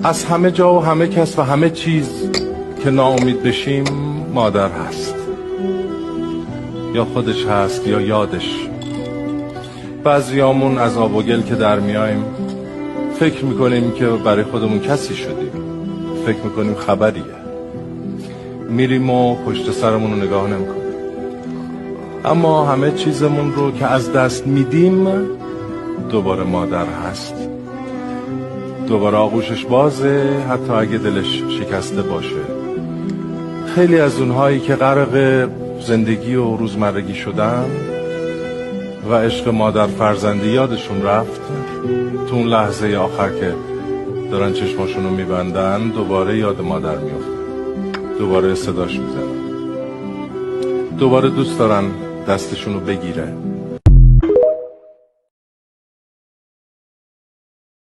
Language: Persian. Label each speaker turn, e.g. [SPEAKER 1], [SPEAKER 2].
[SPEAKER 1] از همه جا و همه کس و همه چیز که ناامید بشیم مادر هست، یا خودش هست یا یادش. بعضیامون از آب و گل که در میایم فکر میکنیم که برای خودمون کسی شدیم، فکر میکنیم خبریه، میریم و پشت سرمون رو نگاه نمیکنیم. اما همه چیزمون رو که از دست میدیم دوباره مادر هست، دوباره آغوشش بازه، حتی اگه دلش شکسته باشه. خیلی از اونهایی که غرق زندگی و روزمرگی شدن و عشق مادر فرزندی یادشون رفت، تو اون لحظه آخر که دارن چشماشونو میبندن دوباره یاد مادر میفته، دوباره صداش میزنن، دوباره دوست دارن دستشونو بگیره.